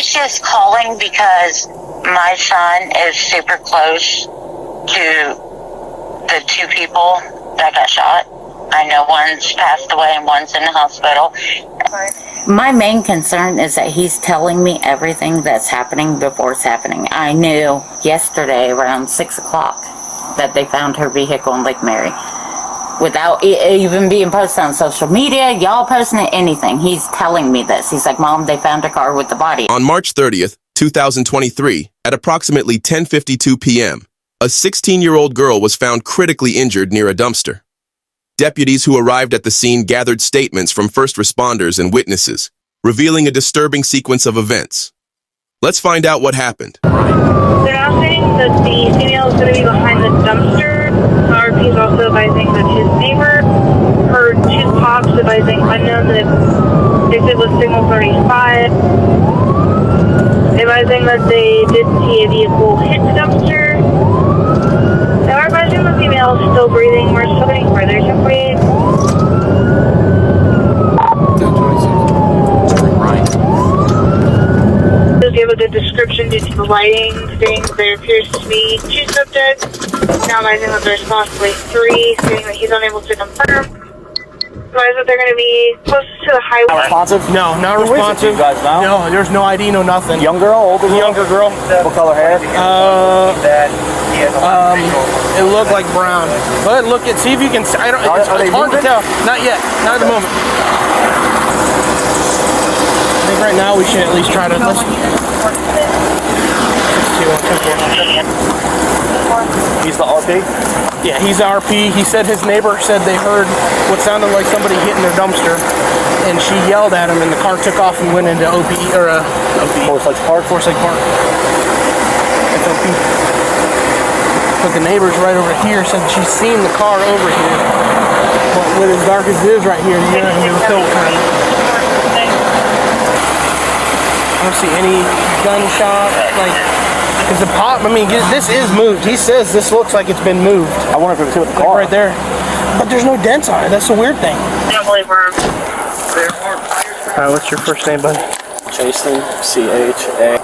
was just calling because my son is super close to the two people that got shot. I know one's passed away and one's in the hospital. My main concern is that he's telling me everything that's happening before it's happening. I knew yesterday around 6 o'clock that they found her vehicle in Lake Mary. Without even being posted on social media, y'all posting it, anything. He's telling me this. He's like, Mom, they found a car with the body. On March 30th, 2023, at approximately 10:52 p.m., a 16-year-old girl was found critically injured near a dumpster. Deputies who arrived at the scene gathered statements from first responders and witnesses, revealing a disturbing sequence of events. Let's find out what happened. They're now saying that the female is going to be behind the dumpster. RP is also advising that his neighbor heard two pops, advising unknown that if it was signal 35, advising that they did see a vehicle hit the dumpster. They are advising the female is still breathing. We're still getting further information. Does give a good description due to the lighting? Stating that there appears to be two subjects. Now advising that there's possibly three, stating that he's unable to confirm. Advise that they're going to be close to the highway. Not responsive? No, not responsive. You guys know? No, there's no ID, no nothing. Young girl, older girl? Younger girl. What color hair? It looked like brown. But look at, see if you can. I don't. It's hard to tell. Not yet. Not at the moment. I think right now we should at least try to listen. He's the RP? Yeah, he's the RP. He said his neighbor said they heard what sounded like somebody hitting their dumpster, and she yelled at him, and the car took off and went into OPE or Forsyth Park. Forsyth Park. FOP. But the neighbors right over here said she's seen the car over here. But with as dark as it is right here, you're not gonna be able to tell what kind. I don't see any gunshot, like, because the pop, I mean, this is moved. He says this looks like it's been moved. I wonder if it was with the car. Right there. But there's no dents on it. That's the weird thing. Definitely we're Alright, what's your first name, buddy? 𝐀𝐛𝐨𝐮, C-H-A.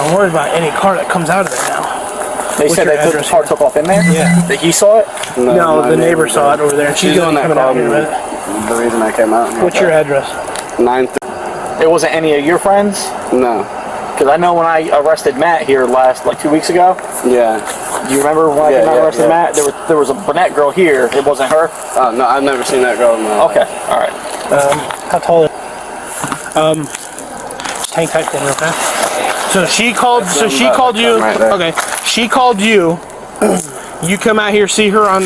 I'm worried about any car that comes out of there now. They said they took the car took off in there? Yeah. That he saw it? No, the neighbor saw it over there, and she's going coming out here with it. The reason I came out. What's your address? 9. There wasn't any of your friends? No. Because I know when I arrested Matt here like 2 weeks ago. Yeah. Do you remember when I arrested Matt? There was a brunette girl here. It wasn't her? No, I've never seen that girl in my life. Okay, all right. How tall is just hang tight for me, okay? So she called you. Right there. Okay. She called you. You come out here, see her on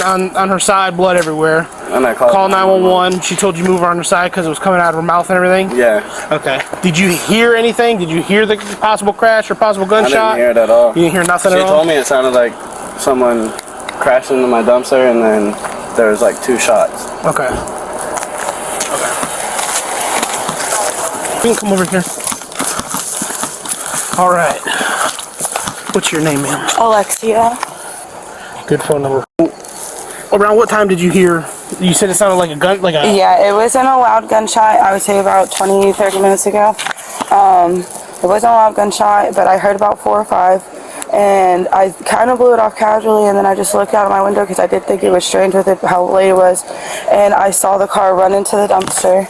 her side, blood everywhere. And I call 911. She told you to move her on her side because it was coming out of her mouth and everything? Yeah. Okay. Did you hear anything? Did you hear the possible crash or possible gunshot? I didn't hear it at all. You didn't hear nothing at all? She told me it sounded like someone crashed into my dumpster, and then there was like 2 shots. Okay. Okay. You can come over here. All right. What's your name, ma'am? Alexia. Good phone number. Around what time did you hear? You said it sounded like a gun, like a... Yeah, it wasn't a loud gunshot. I would say about 20, 30 minutes ago. It wasn't a loud gunshot, but I heard about 4 or 5. And I kind of blew it off casually, and then I just looked out of my window because I did think it was strange with it, how late it was. And I saw the car run into the dumpster.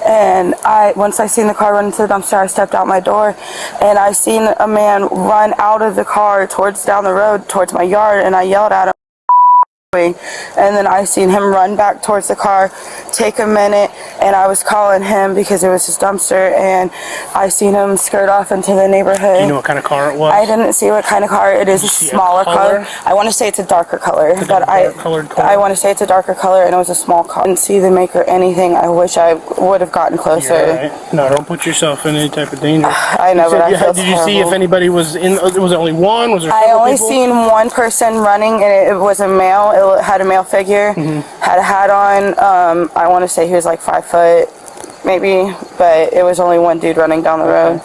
And once I seen the car run into the dumpster, I stepped out my door, and I seen a man run out of the car down the road towards my yard, and I yelled at him. And then I seen him run back towards the car, take a minute, and I was calling him because it was his dumpster, and I seen him skirt off into the neighborhood. Do you know what kind of car it was? I didn't see what kind of car it is. A smaller color. I want to say it's a darker color, but I want to say it's a darker color, and it was a small car. I didn't see the make or anything. I wish I would have gotten closer. Right. No, don't put yourself in any type of danger. I know, but I feel Did you see if anybody was in? Was it only one? Was there? I only seen one person running, and it was a male. It had a male figure, had a hat on. I want to say he was like 5 foot, maybe, but it was only one dude running down the road.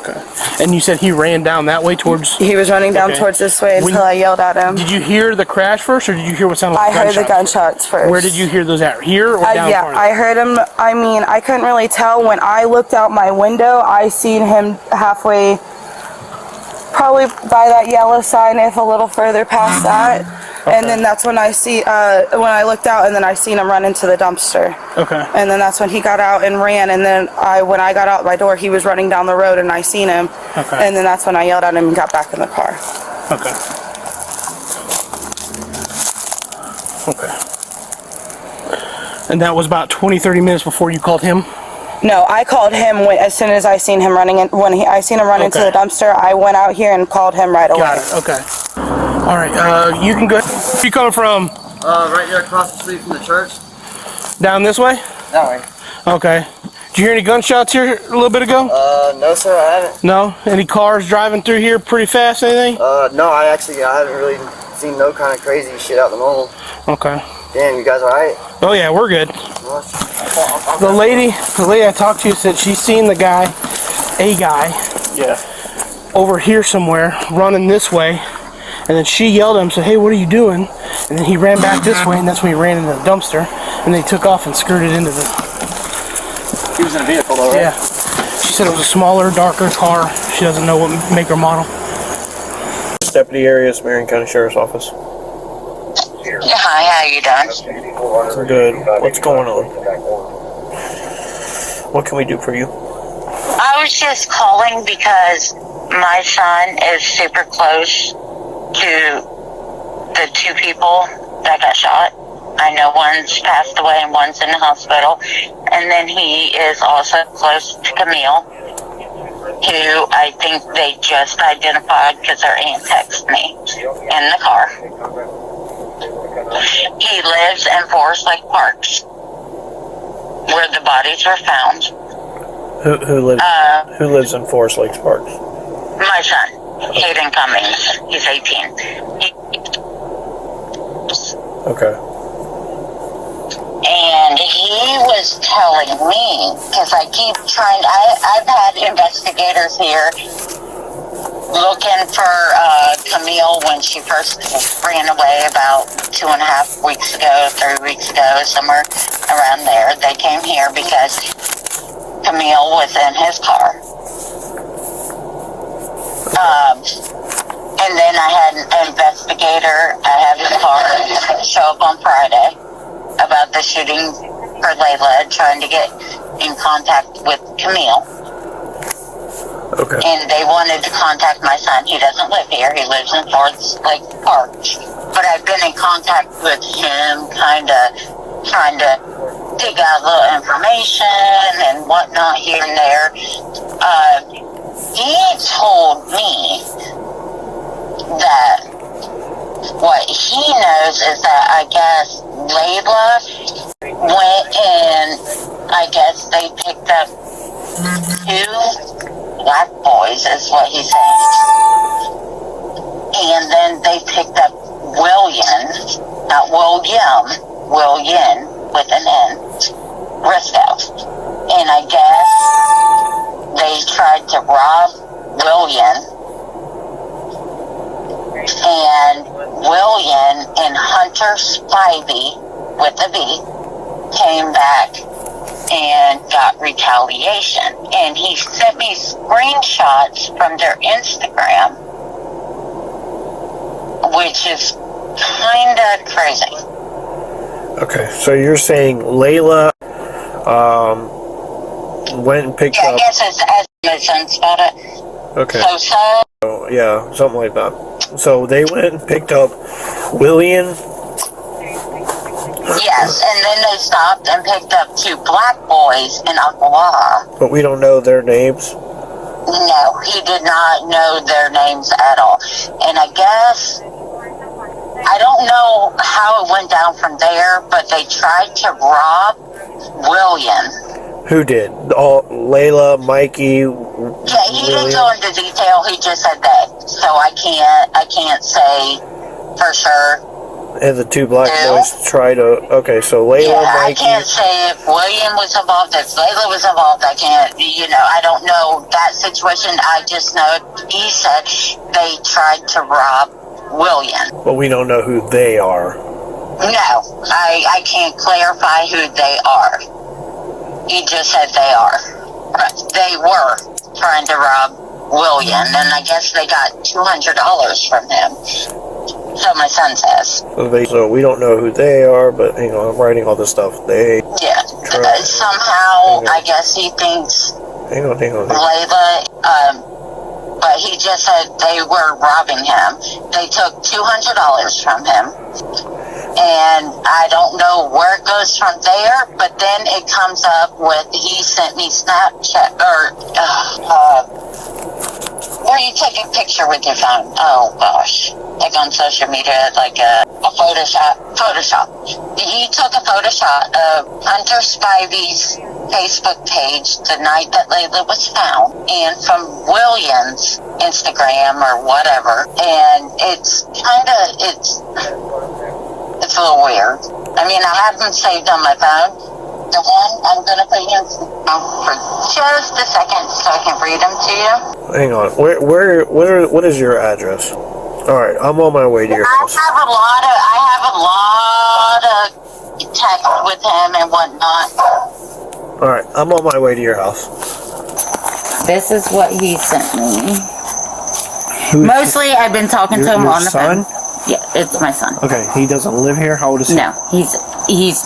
Okay. And you said he ran down that way towards... He was running down towards this way until I yelled at him. Did you hear the crash first, or did you hear what sounded like gunshots? I heard the gunshots first. Where did you hear those at? Here or down yeah, farther? I heard him. I mean, I couldn't really tell. When I looked out my window, I seen him halfway, probably by that yellow sign, if a little further past that. Okay. And then that's when I when I looked out, and then I seen him run into the dumpster. Okay. And then that's when he got out and ran, and then when I got out my door, he was running down the road, and I seen him. Okay. And then that's when I yelled at him and got back in the car. Okay. Okay. And that was about 20-30 minutes before you called him? No, I called him as soon as I seen him running. I seen him run into the dumpster, I went out here and called him right away. Got it. Okay. All right. You can go. Where you coming from? Right there across the street from the church. Down this way? That way. Okay. Did you hear any gunshots here a little bit ago? No, sir, I haven't. No? Any cars driving through here pretty fast? Anything? No, I haven't really seen no kind of crazy shit out in the normal. Okay. Damn, you guys all right? Oh yeah, we're good. The lady I talked to said she's seen a guy, Yeah. over here somewhere, running this way, and then she yelled at him, said, "Hey, what are you doing?" And then he ran back this way, and that's when he ran into the dumpster, and they took off and skirted into the... He was in a vehicle though, right? Yeah. She said it was a smaller, darker car. She doesn't know what make or model. Deputy Arias, Marion County Sheriff's Office. Hi, how you doing? Good. What's going on? What can we do for you? I was just calling because my son is super close to the two people that got shot. I know one's passed away and one's in the hospital. And then he is also close to Camille, who I think they just identified because their aunt texted me in the car. He lives in Forest Lake Parks, where the bodies were found. Who lives in Forest Lakes Parks? My son, Hayden Cummings. He's 18. Okay. And he was telling me, because I keep trying, I've had investigators here looking for Camille when she first ran away about 2.5 weeks ago, 3 weeks ago, somewhere around there. They came here because Camille was in his car. And then I had an investigator, I have his car, show up on Friday about the shooting for Layla, trying to get in contact with Camille. Okay. And they wanted to contact my son. He doesn't live here. He lives in Forest Lake Park. But I've been in contact with him, kind of trying to dig out a little information and whatnot here and there. He told me that what he knows is that I guess Layla went and I guess they picked up 2 black boys, is what he said. And then they picked up William with an N, Briscoe. And I guess they tried to rob William. And William and Hunter Spivey, with a V, came back and got retaliation. And he sent me screenshots from their Instagram, which is kind of crazy. Okay, so you're saying Layla went and picked up... I guess it's as my son spelled it. Okay. So. Yeah, something like that. So they went and picked up William. Yes, and then they stopped and picked up 2 black boys in Ocklawaha. But we don't know their names? No, he did not know their names at all. And I guess, I don't know how it went down from there, but they tried to rob William. Who did? Layla, Mikey? Yeah, he didn't go into detail. He just said that. So I can't say for sure And the two black boys try to. Okay, so Layla, Yeah, I Mikey. can't say if William was involved, if Layla was involved. I can't, I don't know that situation. I just know he said they tried to rob William. But we don't know who they are. No, I can't clarify who they are. He just said they are. They were trying to rob William, and I guess they got $200 from him. So my son says. So we don't know who they are, but I'm writing all this stuff. They. Yeah. Somehow, I guess he thinks. Hang on. Layla, but he just said they were robbing him. They took $200 from him. And I don't know where it goes from there, but then it comes up with, he sent me Snapchat, where you take a picture with your phone. Oh gosh. Like on social media, like a Photoshop. He took a Photoshop of Hunter Spivey's Facebook page the night that Layla was found, and from William's Instagram or whatever, and it's a little weird. I mean, I have them saved on my phone. The one I'm going to put you for just a second so I can read them to you. Hang on. What is your address? All right, I'm on my way to your house. I have a lot of text with him and whatnot. All right, I'm on my way to your house. This is what he sent me. Mostly, I've been talking to him on the phone. Yeah, it's my son. Okay, he doesn't live here? How old is he? No, he's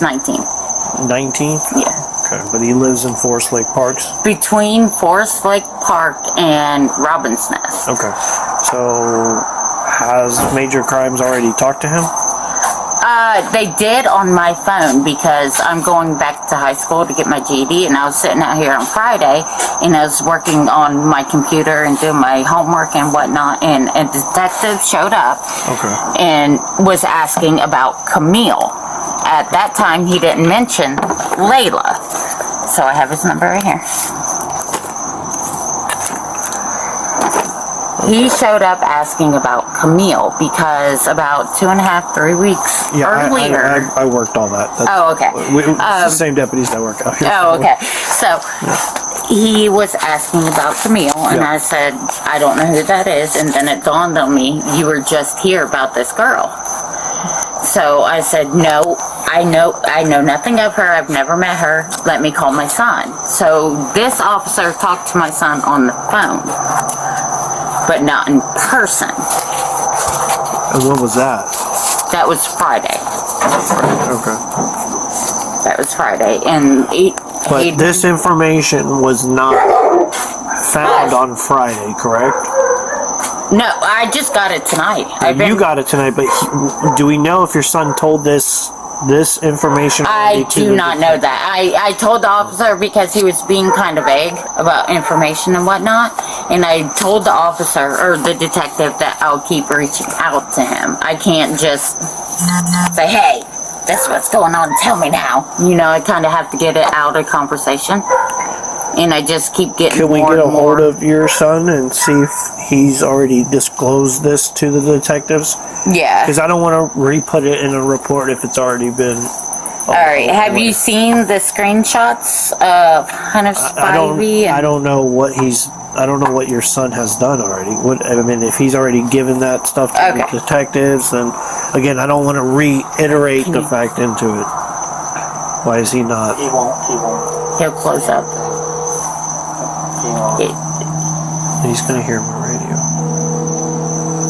19. 19? Yeah. Okay, but he lives in Forest Lake Parks? Between Forest Lake Park and Robin's Nest. Okay, so has Major Crimes already talked to him? They did on my phone because I'm going back to high school to get my GED, and I was sitting out here on Friday, and I was working on my computer and doing my homework and whatnot, and a detective showed up and was asking about Camille. At that time, he didn't mention Layla, so I have his number right here. He showed up asking about Camille because about 2.5, 3 weeks earlier. I worked all that. Okay. It's the same deputies that work out here. Oh, okay. So he was asking about Camille, and I said, I don't know who that is. And then it dawned on me, you were just here about this girl. So I said, no, I know nothing of her. I've never met her. Let me call my son. So this officer talked to my son on the phone, but not in person. And when was that? That was Friday. Okay. That was Friday. And but this information was not found on Friday, correct? No, I just got it tonight. You got it tonight, but do we know if your son told this information? I do not know that. I told the officer because he was being kind of vague about information and whatnot, and I told the officer or the detective that I'll keep reaching out to him. I can't just say, hey, that's what's going on, tell me now. I kind of have to get it out of conversation, and I just keep getting Can we get a hold of your son and see if he's already disclosed this to the detectives? Yeah. Because I don't want to re-put it in a report if it's already been... Alright, have you seen the screenshots of Hunter Spivey? I don't know what your son has done already. If he's already given that stuff to the detectives, then again, I don't want to reiterate the fact into it. Why is he not? He won't. He'll close up. He's going to hear my radio.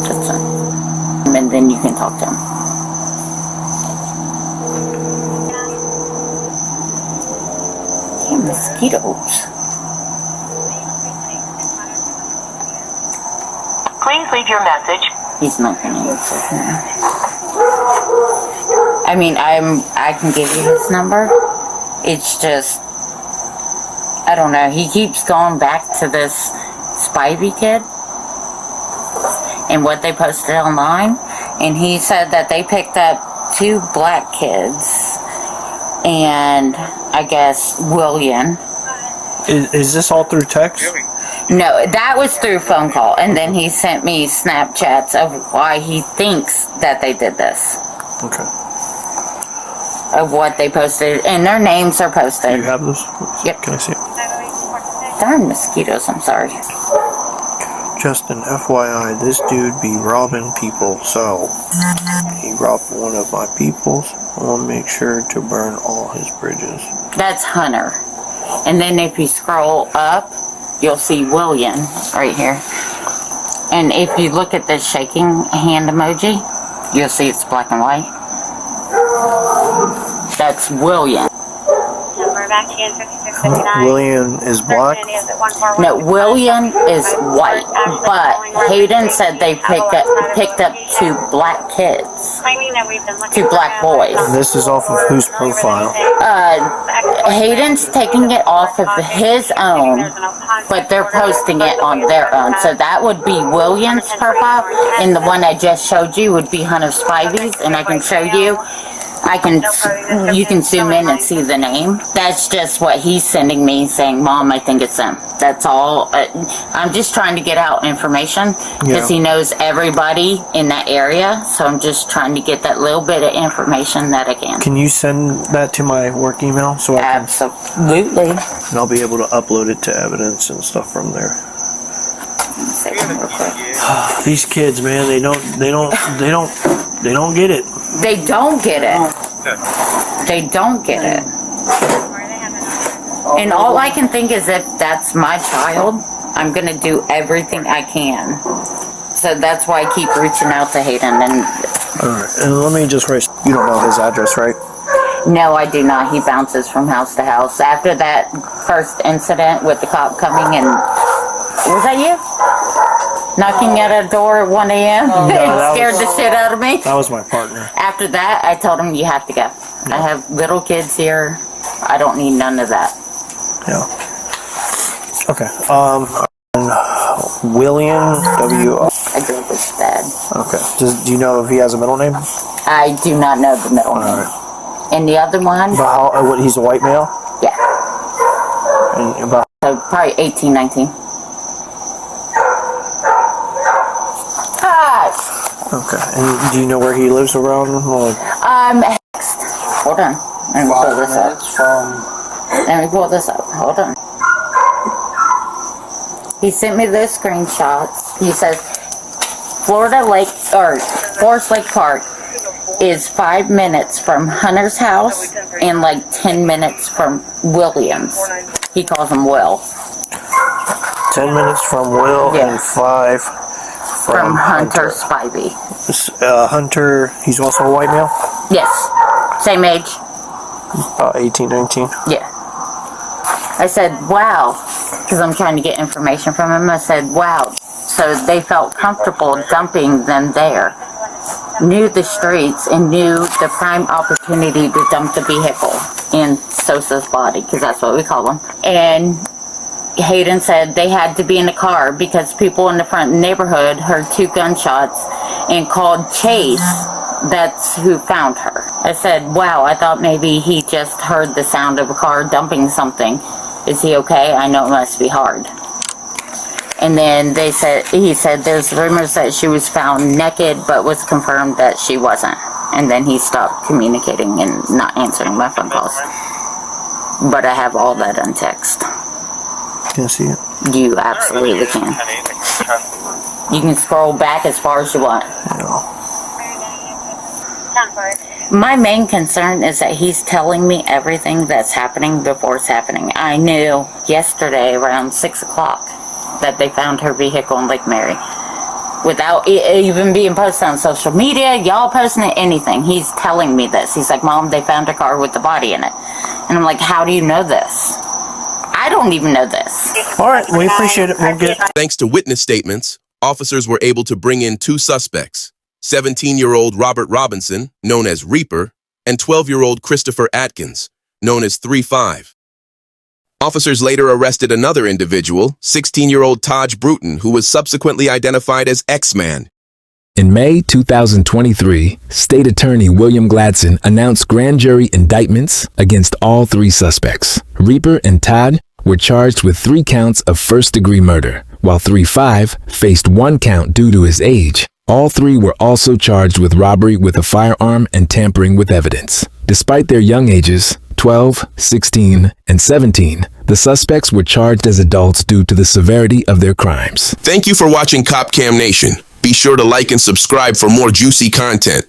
That's fine. And then you can talk to him. Damn, mosquitoes. Please leave your message. He's not going to answer now. I mean, I can give you his number. It's just, I don't know. He keeps going back to this Spivey kid and what they posted online, and he said that they picked up 2 black kids and I guess William. Is this all through text? No, that was through phone call, and then he sent me Snapchats of why he thinks that they did this. Okay. Of what they posted, and their names are posted. You have those? Yep. Can I see it? Darn mosquitoes, I'm sorry. Just an FYI, this dude be robbing people, so he robbed one of my peoples. I'll make sure to burn all his bridges. That's Hunter. And then if you scroll up, you'll see William right here. And if you look at the shaking hand emoji, you'll see it's black and white. That's William. William is black? No, William is white. But Hayden said they picked up 2 black kids. 2 black boys. And this is off of whose profile? Hayden's taking it off of his own, but they're posting it on their own. So that would be William's profile, and the one I just showed you would be Hunter Spivey's, and I can show you. You can zoom in and see the name. That's just what he's sending me, saying, Mom, I think it's them. That's all. I'm just trying to get out information because he knows everybody in that area. So I'm just trying to get that little bit of information that I can. Can you send that to my work email so I can? Absolutely. And I'll be able to upload it to evidence and stuff from there. These kids, man, they don't get it. They don't get it. They don't get it. And all I can think is if that's my child, I'm going to do everything I can. So that's why I keep reaching out to Hayden. And alright, and let me just write, you don't know his address, right? no, I do not. He bounces from house to house. After that first incident with the cop coming and, was that you? Knocking at a door at 1 a.m. No, scared the shit out of me. That was my partner. After that, I told him, you have to go. I have little kids here. I don't need none of that. Yeah. Okay. William W. I grew up with his dad. Okay. Do you know if he has a middle name? I do not know the middle name. Alright. And the other one? What, he's a white male? Yeah. And about So probably 18, 19. Hi! okay. And do you know where he lives around? Like, Next. Hold on. Let me pull this up. Let me pull this up. Hold on. He sent me those screenshots. He says Forest Lake Park is 5 minutes from Hunter's house and like 10 minutes from Williams. He calls him Will. 10 minutes from Will and 5 from Hunter Spivey. Hunter, he's also a white male? Yes. Same age. About 18, 19. Yeah. I said, wow, because I'm trying to get information from him. I said, wow. So they felt comfortable dumping them there. Knew the streets and knew the prime opportunity to dump the vehicle in Sosa's body, because that's what we call them. And Hayden said they had to be in the car because people in the front neighborhood heard 2 gunshots and called Chase. That's who found her. I said, wow, I thought maybe he just heard the sound of a car dumping something. Is he okay? I know it must be hard. And then he said there's rumors that she was found naked, but was confirmed that she wasn't. And then he stopped communicating and not answering my phone calls. But I have all that on text. Can I see it? You absolutely can. You can scroll back as far as you want. Yeah. My main concern is that he's telling me everything that's happening before it's happening. I knew yesterday around 6 o'clock that they found her vehicle in Lake Mary. Without it even being posted on social media, y'all posting it, anything. He's telling me this. He's like, Mom, they found a car with the body in it. And I'm like, how do you know this? I don't even know this. All right, we appreciate it. We'll get... Thanks to witness statements, officers were able to bring in 2 suspects, 17-year-old Robert Robinson, known as Reaper, and 12-year-old Christopher Atkins, known as 3-5. Officers later arrested another individual, 16-year-old Taj Bruton, who was subsequently identified as X-Man. In May 2023, State Attorney William Gladson announced grand jury indictments against all 3 suspects. Reaper and Todd were charged with 3 counts of first-degree murder, while 3-5 faced 1 count due to his age. All three were also charged with robbery with a firearm and tampering with evidence. Despite their young ages, 12, 16, and 17, the suspects were charged as adults due to the severity of their crimes. Thank you for watching Cop Cam Nation. Be sure to like and subscribe for more juicy content.